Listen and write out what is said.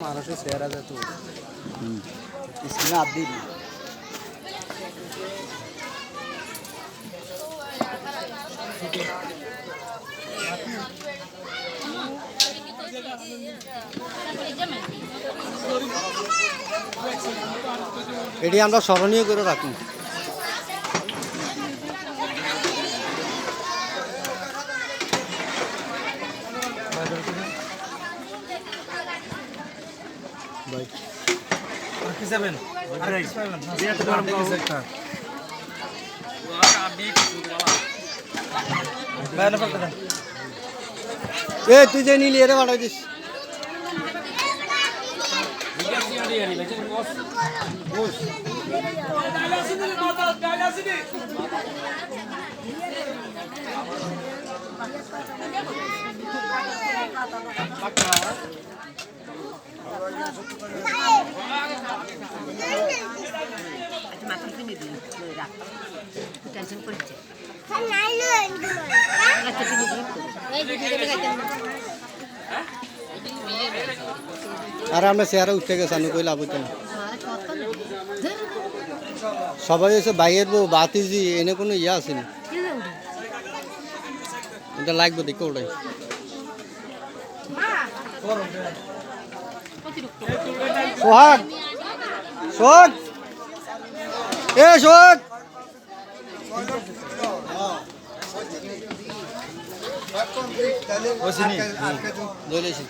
মানুষের চেহারা যেত স্ক্রিনে হাত দিই এটি আমরা স্মরণীয় করে রাখুন। তুই যে নিলি এরে পাঠাই দিস। আর আমরা চেহারা উঠে গেছে আমি কই লাভ হইতো না। সবাই এসে বাইরের বউ বাতিজি এনে কোনো ইয়ে আসেনি, এটা লাগবে দেখো ওটাই। সোহাগ সোহাগ সোহাগ বলেছি